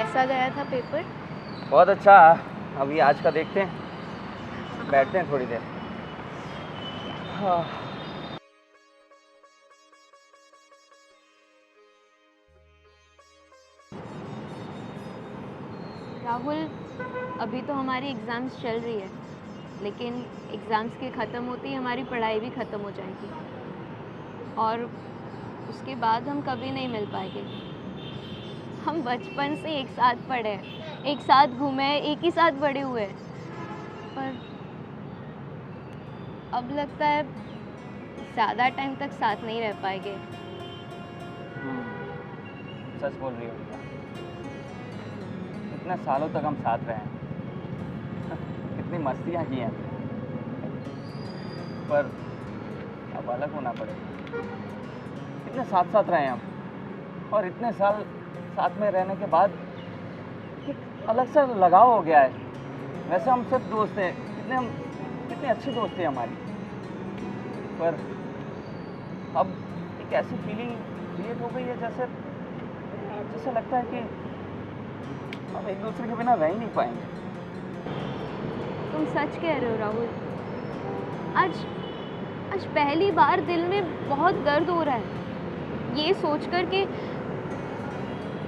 कैसा गया था पेपर? बहुत अच्छा। अभी आज का देखते हैं, बैठते हैं थोड़ी देर। हाँ। राहुल, अभी तो हमारी एग्ज़ाम्स चल रही है, लेकिन एग्ज़ाम्स के ख़त्म होते ही हमारी पढ़ाई भी ख़त्म हो जाएगी और उसके बाद हम कभी नहीं मिल पाएंगे। हम बचपन से एक साथ पढ़े हैं, एक साथ घूमे, एक ही साथ बड़े हुए, पर अब लगता है ज़्यादा टाइम तक साथ नहीं रह पाएंगे। सच बोल रही हो बेटा, इतने सालों तक हम साथ रहे हैं, कितनी मस्तियाँ की हैं, पर अब अलग होना पड़ेगा। इतने साथ साथ रहे हम, और इतने साल साथ में रहने के बाद एक अलग सा लगाव हो गया है। वैसे हम सिर्फ दोस्त हैं, कितनी अच्छी दोस्ती है हमारी, पर अब एक ऐसी फीलिंग क्रिएट हो गई है जैसे जैसे लगता है कि हम एक दूसरे के बिना रह ही नहीं पाएंगे। तुम सच कह रहे हो राहुल। आज आज पहली बार दिल में बहुत दर्द हो रहा है, ये सोचकर कि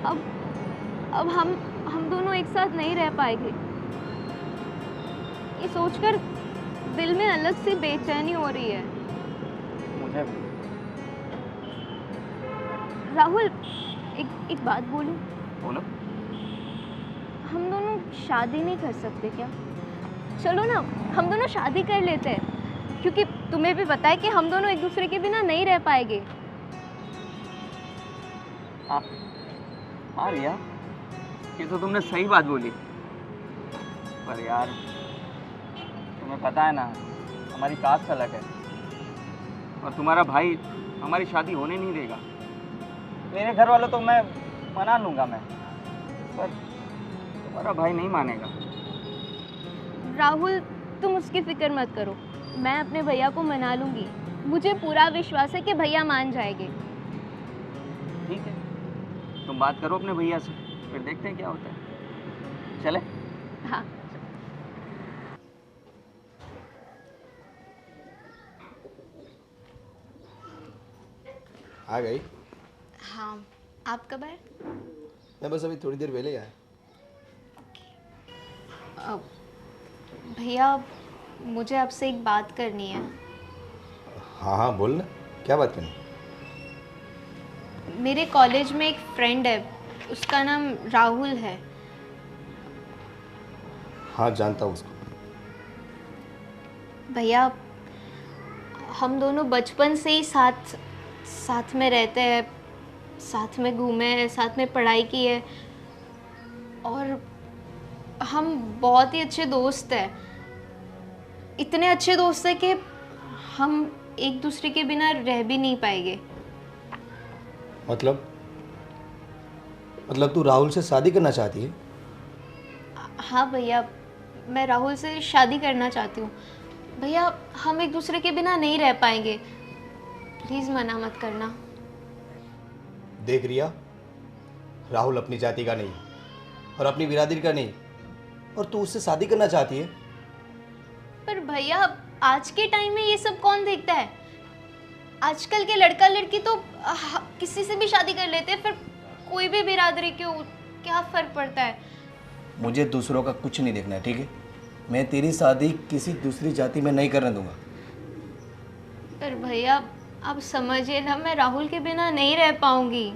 अब हम दोनों एक साथ नहीं रह पाएंगे। ये सोचकर दिल में अलग सी बेचैनी हो रही है। मुझे भी। राहुल, एक बात बोलूं? बोलो। हम दोनों शादी नहीं कर सकते क्या? चलो ना, हम दोनों शादी कर लेते हैं, क्योंकि तुम्हें भी पता है कि हम दोनों एक दूसरे के बिना नहीं रह पाएंगे। हाँ रिया, ये तो तुमने सही बात बोली, पर यार तुम्हें पता है ना, हमारी कास्ट अलग है और तुम्हारा भाई हमारी शादी होने नहीं देगा। मेरे घर वालों तो मैं मना लूँगा मैं, पर तुम्हारा भाई नहीं मानेगा। राहुल, तुम उसकी फिक्र मत करो, मैं अपने भैया को मना लूँगी। मुझे पूरा विश्वास है कि भैया मान जाएंगे। ठीक है, तुम बात करो अपने भैया से, फिर देखते हैं क्या होता है। चले? हाँ। आ गई? हाँ, आप कब आए? मैं बस अभी थोड़ी देर पहले ही आया। भैया, मुझे आपसे एक बात करनी है। हाँ हाँ बोल ना, क्या बात करनी? मेरे कॉलेज में एक फ्रेंड है, उसका नाम राहुल है। हाँ जानता हूँ उसको। भैया, हम दोनों बचपन से ही साथ में रहते हैं, साथ में घूमे हैं, साथ में पढ़ाई की है और हम बहुत ही अच्छे दोस्त हैं। इतने अच्छे दोस्त हैं कि हम एक दूसरे के बिना रह भी नहीं पाएंगे। मतलब तू राहुल से शादी करना चाहती है? हाँ भैया, मैं राहुल से शादी करना चाहती हूँ। भैया, हम एक दूसरे के बिना नहीं रह पाएंगे, प्लीज़ मना मत करना। देख रिया, राहुल अपनी जाति का नहीं और अपनी बिरादरी का नहीं, और तू उससे शादी करना चाहती है? पर भैया, आज के टाइम में ये सब कौन देखता है? आजकल के लड़का लड़की तो किसी से भी शादी कर लेते हैं, फिर कोई भी बिरादरी क्यों, क्या फ़र्क पड़ता है? मुझे दूसरों का कुछ नहीं देखना है, ठीक है? मैं तेरी शादी किसी दूसरी जाति में नहीं करने दूंगा। पर भैया, आप समझिए ना, मैं राहुल के बिना नहीं रह पाऊंगी।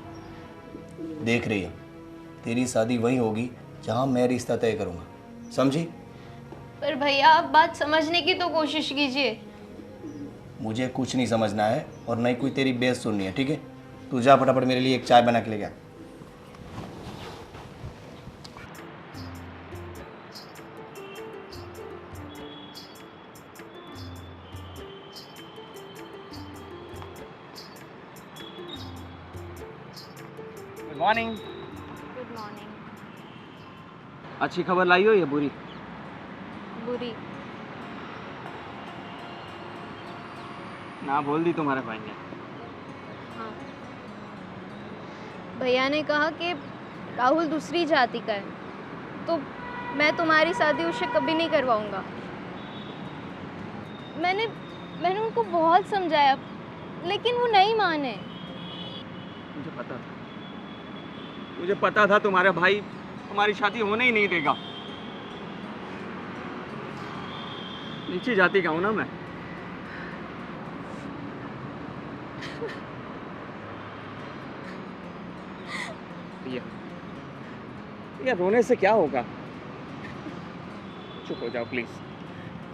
देख रही है, तेरी शादी वही होगी जहाँ मैं रिश्ता तय करूँगा, समझी? पर भैया, आप बात समझने की तो कोशिश कीजिए। मुझे कुछ नहीं समझना है और नहीं कोई तेरी बेइज्जती सुननी है, ठीक है? तू जा फटाफट मेरे लिए एक चाय बना के ले गया। Good morning. Good morning. अच्छी खबर लाई हो या बुरी? बुरी। ना बोल दी तुम्हारे भाई ने। हाँ, भैया ने कहा कि राहुल दूसरी जाति का है, तो मैं तुम्हारी शादी उससे कभी नहीं करवाऊंगा। मैंने मैंने उनको बहुत समझाया, लेकिन वो नहीं माने। मुझे पता था तुम्हारा भाई हमारी शादी होने ही नहीं देगा। नीची जाति का हूं ना मैं। ये रोने से क्या होगा? चुप हो जाओ प्लीज,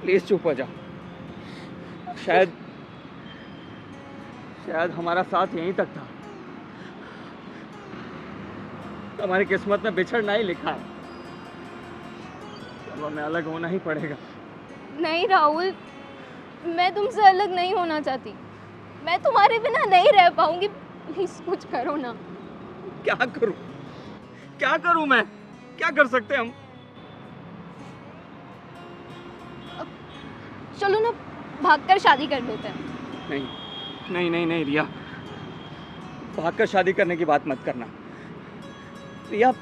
प्लीज चुप हो जाओ। शायद हमारा साथ यहीं तक था। हमारी किस्मत में बिछड़ना ही लिखा है। अब हमें अलग होना ही पड़ेगा। नहीं राहुल, मैं तुमसे अलग नहीं होना चाहती। मैं तुम्हारे बिना नहीं रह पाऊंगी। प्लीज कुछ करो ना। क्या करूं? क्या करूं मैं? क्या कर सकते हम? चलो ना, भागकर शादी कर लेते हैं। नहीं नहीं नहीं नहीं रिया, भागकर शादी करने की बात मत करना। रिया,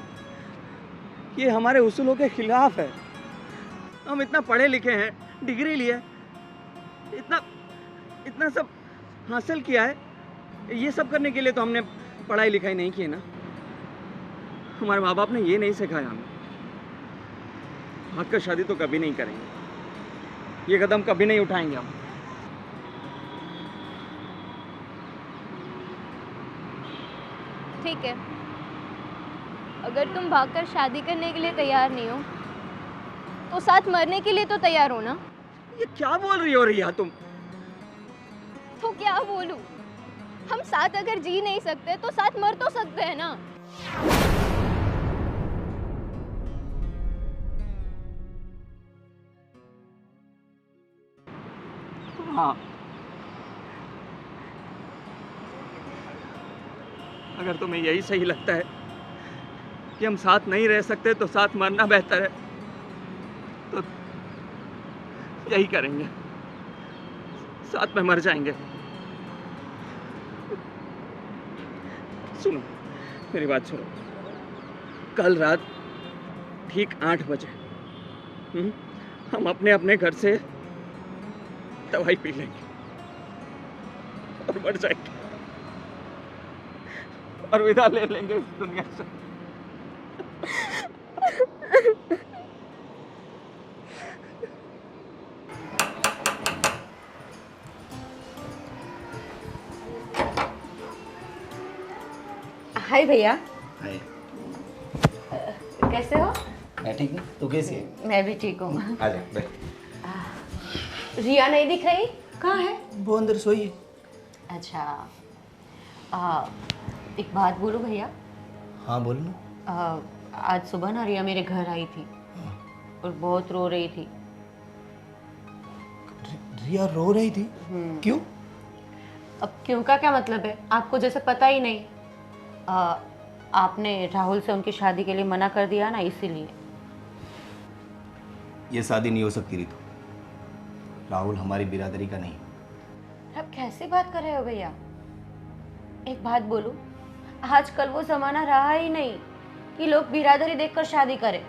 ये हमारे उसूलों के खिलाफ है। हम इतना पढ़े लिखे हैं, डिग्री लिए, इतना सब हासिल किया है। ये सब करने के लिए तो हमने पढ़ाई लिखाई नहीं की है ना। हमारे माँ बाप ने ये नहीं सिखाया हमें। भागकर शादी तो कभी नहीं करेंगे। ये कदम कभी नहीं उठाएंगे हम। ठीक है, अगर तुम भागकर शादी करने के लिए तैयार नहीं हो, तो साथ मरने के लिए तो तैयार हो ना? ये क्या बोल रही हो रिया तुम? तो क्या बोलूं? हम साथ अगर जी नहीं सकते तो साथ मर तो सकते हैं ना। हाँ, अगर तुम्हें यही सही लगता है कि हम साथ नहीं रह सकते तो साथ मरना बेहतर है, तो यही करेंगे। साथ में मर जाएंगे। सुनो, मेरी बात सुनो। कल रात ठीक 8 बजे हम अपने अपने घर से दवाई पी लेंगे और मर जाएंगे और विदा ले लेंगे इस दुनिया से। हाय भैया। हाय। कैसे हो? मैं ठीक हूँ, तू कैसी है? मैं भी ठीक हूँ। आ जा बैठ। रिया नहीं दिख रही, कहाँ है? वो अंदर सोई है। अच्छा, एक बात बोलूं भैया? हाँ बोल ना। आज सुबह ना रिया मेरे घर आई थी और बहुत रो रही थी। रिया रो रही थी? क्यों? अब क्यों का क्या मतलब है? आपको जैसे पता ही नहीं। आपने राहुल से उनकी शादी के लिए मना कर दिया ना, इसीलिए। ये शादी नहीं हो सकती रितु। राहुल हमारी बिरादरी का नहीं। आप कैसे बात कर रहे हो भैया? एक बात बोलूं, आजकल वो जमाना रहा ही नहीं कि लोग बिरादरी देखकर शादी करें।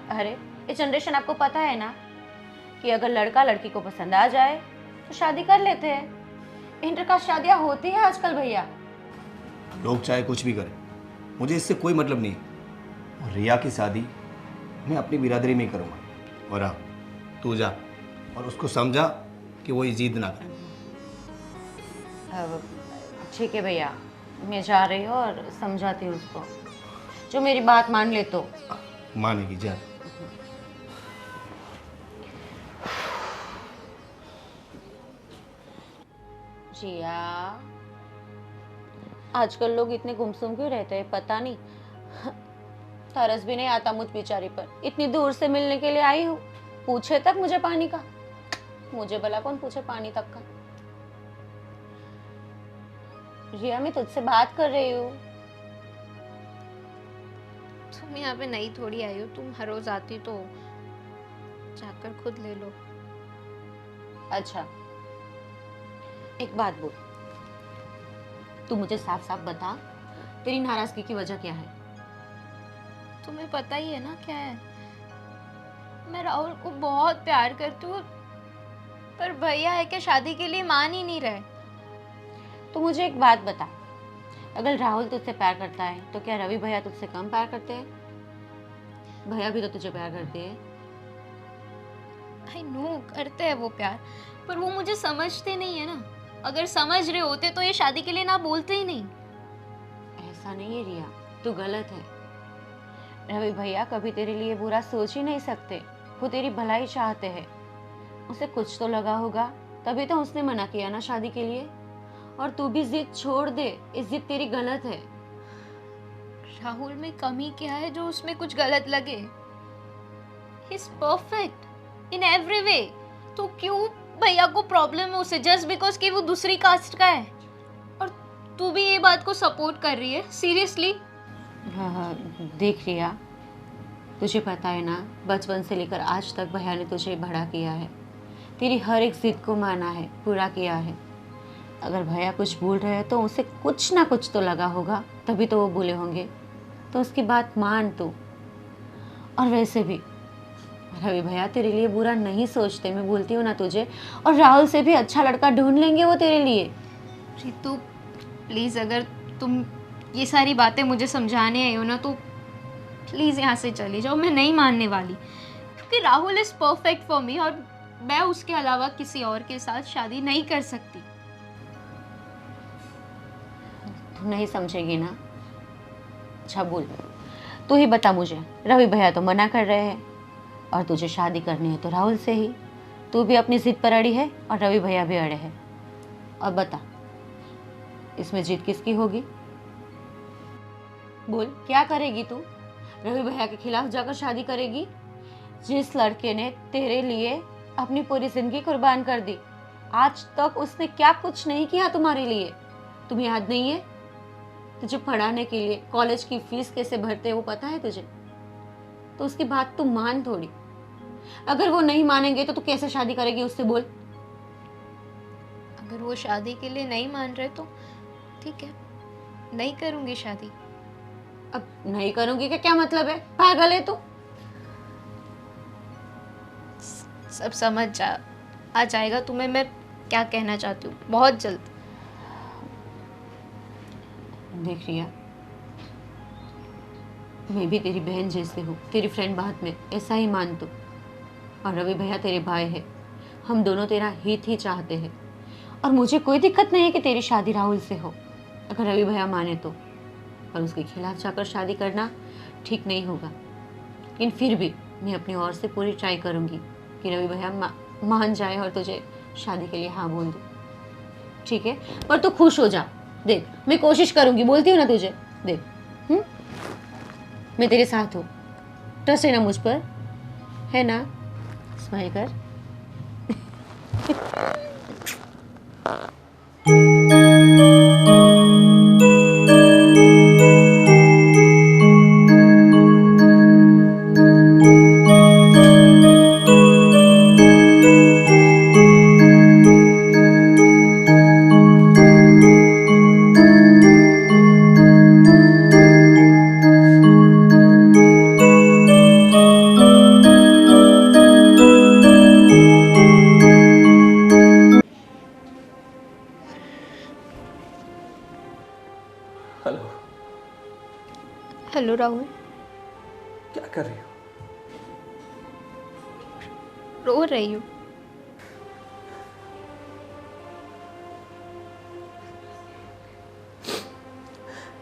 अरे ये जनरेशन आपको पता है ना कि अगर लड़का लड़की को पसंद आ जाए तो शादी कर लेते हैं। इंटरकास्ट शादियां होती है आजकल भैया। लोग चाहे कुछ भी करें, मुझे इससे कोई मतलब नहीं। और रिया की शादी मैं अपनी बिरादरी में ही करूँगा। और हाँ, तू जा और उसको समझा कि वो ये जिद ना करे। ठीक है भैया, मैं जा रही हूँ और समझाती हूँ उसको। जो मेरी बात मान ले तो मानेगी। जा। जिया, आजकल लोग इतने गुमसुम क्यों रहते हैं पता नहीं। तरस भी नहीं आता मुझ बेचारी पर। इतनी दूर से मिलने के लिए आई हूँ, पूछे तक मुझे पानी का। मुझे भला कौन पूछे पानी तक का। रिया, मैं तुझसे बात कर रही हूँ। तुम यहाँ पे नई थोड़ी आई हो, तुम हर रोज आती तो जाकर खुद ले लो। अच्छा, एक बात बोल, तू मुझे साफ साफ बता, तेरी नाराजगी की वजह क्या है? तुम्हें पता ही है ना क्या है, मैं राहुल को बहुत प्यार करती हूँ, पर भैया है कि शादी के लिए मान ही नहीं रहे। तो मुझे एक बात बता, अगर राहुल तुझसे प्यार करता है तो क्या रवि भैया तुझसे कम प्यार करते हैं? भैया भी तो तुझे प्यार करते हैं। आई नो करते हैं वो प्यार, पर वो मुझे समझते नहीं है ना। अगर समझ रहे होते तो ये शादी के लिए ना बोलते ही नहीं। ऐसा नहीं है रिया, तू गलत है। रवि भैया कभी तेरे लिए बुरा सोच ही नहीं सकते, वो तेरी भलाई चाहते हैं। उसे कुछ तो लगा होगा, तभी तो उसने मना किया ना शादी के लिए। और तू भी जिद छोड़ दे, इस जिद तेरी गलत है। राहुल में कमी क्या है जो उसमें कुछ गलत लगे? He is perfect in every way. तो क्यों भैया को प्रॉब्लम है उसे जस्ट बिकॉज कि वो दूसरी कास्ट का है? और तू भी ये बात को सपोर्ट कर रही है सीरियसली? हाँ, देख रिया, तुझे पता है ना, बचपन से लेकर आज तक भैया ने तुझे बड़ा किया है, तेरी हर एक जिद को माना है, पूरा किया है। अगर भैया कुछ बोल रहे हैं तो उसे कुछ ना कुछ तो लगा होगा, तभी तो वो बोले होंगे। तो उसकी बात मान तू। और वैसे भी रवि भैया तेरे लिए बुरा नहीं सोचते, मैं बोलती हूँ ना तुझे। और राहुल से भी अच्छा लड़का ढूंढ लेंगे वो तेरे लिए। रितु प्लीज़, अगर तुम ये सारी बातें मुझे समझाने आई हो ना तो प्लीज़ यहाँ से चली जाओ। मैं नहीं मानने वाली, क्योंकि Rahul is perfect for me और मैं उसके अलावा किसी और के साथ शादी नहीं कर सकती। तू नहीं समझेगी ना? अच्छा बोल, तू ही बता मुझे। रवि भैया तो मना कर रहे हैं और तुझे शादी करनी है तो राहुल से ही। तू भी अपनी जिद पर अड़ी है और रवि भैया भी अड़े हैं। अब बता, इसमें जिद किसकी होगी? बोल, क्या करेगी तू? रवि भैया के खिलाफ जाकर शादी करेगी, जिस लड़के ने तेरे लिए अपनी पूरी जिंदगी कुर्बान कर दी? आज तक उसने क्या कुछ नहीं किया तुम्हारे लिए, तुम्हें याद नहीं है? तुझे पढ़ाने के लिए कॉलेज की फीस कैसे भरते वो पता है तुझे? तो उसकी बात तू मान थोड़ी। अगर वो नहीं मानेंगे तो तू कैसे शादी करेगी उससे, बोल? अगर वो शादी के लिए नहीं मान रहे तो ठीक है, नहीं करूँगी शादी। अब नहीं करूंगी का क्या मतलब है? पागल है तू? सब समझ आ जाएगा तुम्हें मैं क्या कहना चाहती हूँ बहुत जल्द। देख रिया, मैं भी तेरी बहन जैसे हूँ, तेरी फ्रेंड बात में, ऐसा ही मान तू। और रवि भैया तेरे भाई है, हम दोनों तेरा हित ही चाहते हैं। और मुझे कोई दिक्कत नहीं है कि तेरी शादी राहुल से हो, अगर रवि भैया माने तो। पर उसके खिलाफ जाकर शादी करना ठीक नहीं होगा। लेकिन फिर भी मैं अपनी ओर से पूरी ट्राई करूँगी कि रवि भैया मान जाए और तुझे शादी के लिए हाँ बोल दे, ठीक है? पर तू खुश हो जा। देख, मैं कोशिश करूँगी, बोलती हूँ ना तुझे। देख, मैं तेरे साथ हूँ, ट्रस्ट है ना मुझ पर, है ना? स्माइल कर। हेलो। हेलो राहुल, क्या कर रही हो? रो रही हूँ।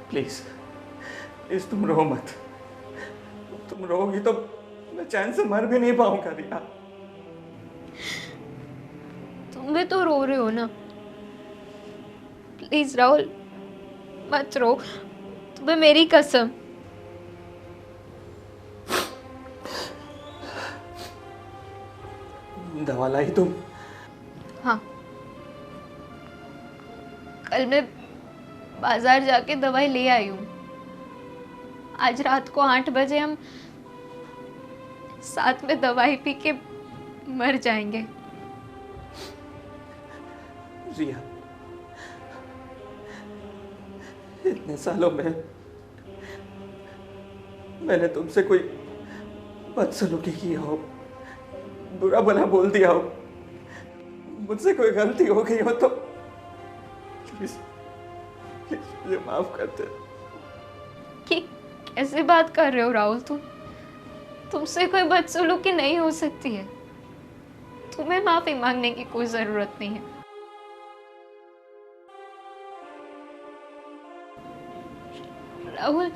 प्लीज प्लीज तुम रो मत। तुम रोगी तो मैं चैन से मर भी नहीं पाऊंगा रिया। तुम भी तो रो रहे हो ना। प्लीज राहुल मत रो, तुम्हें मेरी कसम। दवा लाई तुम? हाँ, कल मैं बाजार जाके दवाई ले आई हूँ। आज रात को 8 बजे हम साथ में दवाई पी के मर जाएंगे। रिया, इतने सालों में मैंने तुमसे कोई बदसलूकी की हो, बुरा भला बोल दिया हो, मुझसे कोई गलती हो गई हो तो प्लीज प्लीज मुझे माफ कर दे। कि कैसे बात कर रहे हो राहुल? तुमसे कोई बदसलूकी नहीं हो सकती है। तुम्हें माफी मांगने की कोई जरूरत नहीं है। राहुल,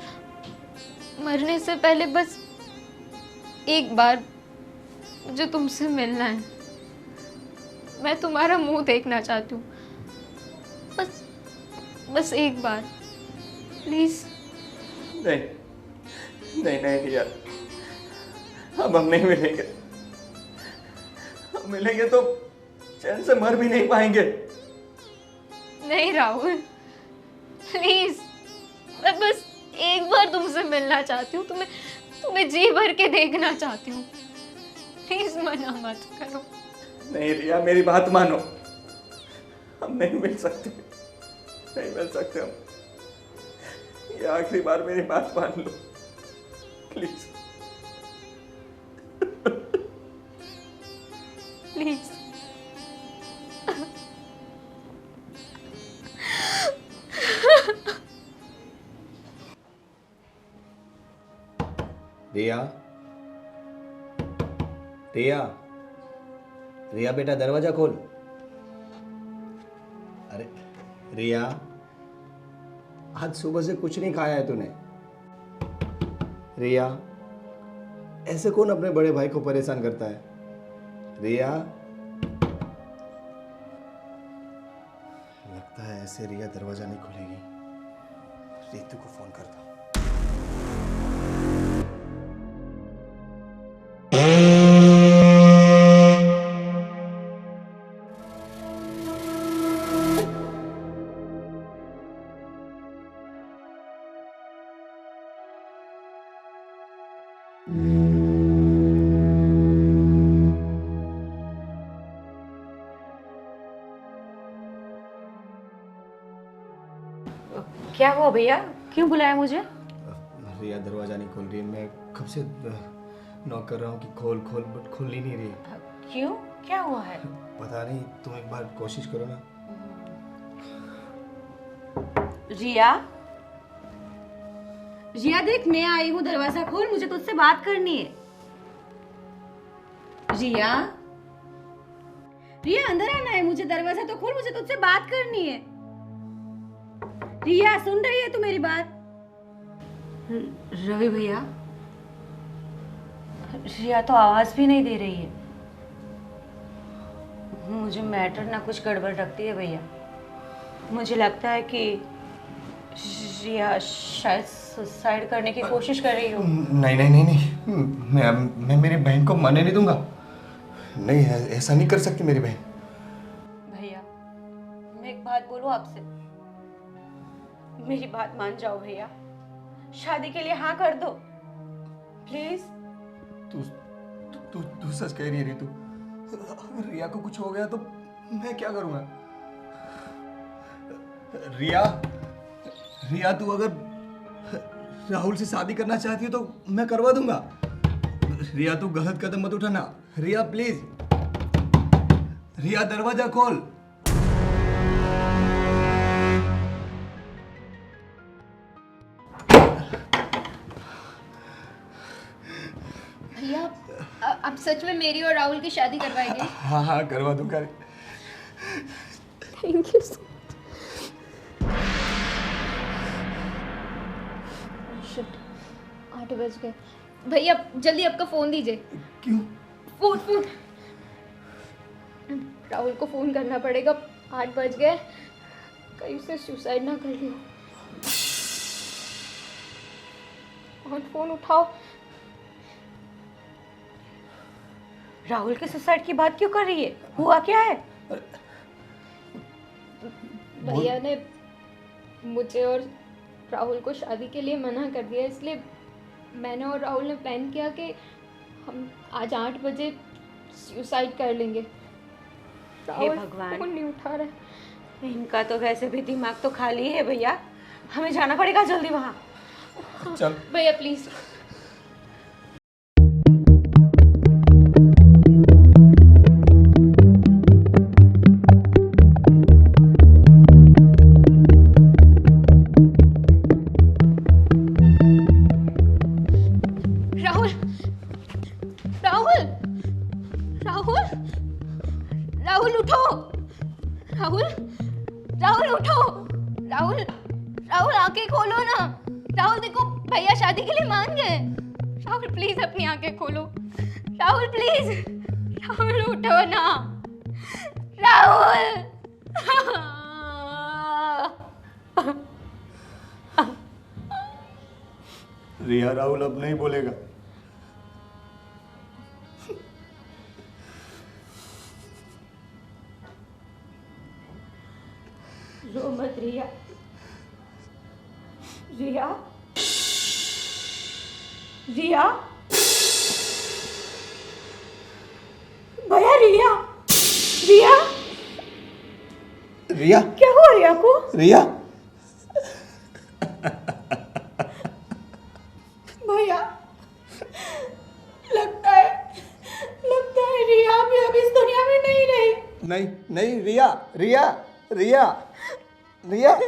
मरने से पहले बस एक बार मुझे तुमसे मिलना है। मैं तुम्हारा मुंह देखना चाहती हूँ, बस बस एक बार, प्लीज। नहीं नहीं नहीं रिया, अब हम नहीं मिलेंगे। हम मिलेंगे तो चैन से मर भी नहीं पाएंगे। नहीं राहुल, प्लीज, मैं बस एक बार तुमसे मिलना चाहती हूँ। तुम्हें जी भर के देखना चाहती हूँ। प्लीज मना मत करो। नहीं रिया, मेरी बात मानो, हम नहीं मिल सकते, नहीं मिल सकते हम। ये आखिरी बार मेरी बात मान लो प्लीज। प्लीज। रिया, रिया, रिया बेटा दरवाजा खोल। अरे रिया, आज सुबह से कुछ नहीं खाया है तूने। रिया, ऐसे कौन अपने बड़े भाई को परेशान करता है? रिया, लगता है ऐसे रिया दरवाजा नहीं खोलेगी। रितु को फोन करता। क्या हुआ भैया, क्यों बुलाया मुझे? रिया दरवाजा नहीं खोल रही है। मैं कब से नॉक कर रहा हूँ कि खोल खोल, बट खोल ही नहीं रही। क्यों, क्या हुआ है? पता नहीं, तुम एक बार कोशिश करो ना। रिया, रिया देख, मैं आई हूँ, दरवाजा खोल, मुझे तुझसे बात करनी है। रिया, रिया अंदर आना है, मुझे दरवाजा तो खोल, मुझे तुझसे बात करनी है। रिया सुन रही है तू मेरी बात? रवि भैया, रिया तो आवाज भी नहीं दे रही है। मुझे मैटर ना कुछ गड़बड़ रखती है भैया। मुझे लगता है कि रिया शायद सुसाइड करने की कोशिश कर रही हो। नहीं नहीं नहीं नहीं, मैं मेरी बहन को मरने नहीं दूंगा। नहीं, ऐसा नहीं कर सकती मेरी बहन। भैया, मैं एक बात बोलूं आपसे, मेरी बात मान जाओ भैया, शादी के लिए हाँ कर दो प्लीज। तू तू तू सच कह रही है रितु? अगर रिया को कुछ हो गया तो मैं क्या करूंगा? रिया, रिया तू अगर राहुल से शादी करना चाहती है तो मैं करवा दूंगा। रिया तू गलत कदम मत उठाना। रिया प्लीज, रिया दरवाजा खोल। भैया, आप सच में मेरी और राहुल की शादी करवाएंगे? हाँ हाँ करवा दूंगा। Thank you so much. 8 बज गए। भैया जल्दी आपका फोन दीजिए। क्यों? फोन राहुल को फोन करना पड़ेगा। 8 बज गए, कहीं से सुसाइड ना कर लियो। फोन उठाओ। राहुल के सुसाइड की बात क्यों कर रही है? हुआ क्या है? भैया ने मुझे और राहुल को शादी के लिए मना कर दिया, इसलिए मैंने और राहुल ने प्लान किया कि हम आज 8 बजे सुसाइड कर लेंगे। हे भगवान, फोन नहीं उठा रहा। इनका तो वैसे भी दिमाग तो खाली है भैया, हमें जाना पड़ेगा जल्दी वहाँ। चल भैया प्लीज आंखें खोलो ना। राहुल देखो भैया शादी के लिए मान गए। राहुल प्लीज अपनी आंखें खोलो। राहुल प्लीज, राहुल उठो ना। राहुल रिया, राहुल अब नहीं बोलेगा। रो मत रिया। रिया, रिया, भैया रिया, रिया, रिया, क्या हुआ रिया को? रिया, भैया, लगता है रिया भी अब इस दुनिया में नहीं रही। नहीं नहीं, रिया, रिया, रिया, रिया।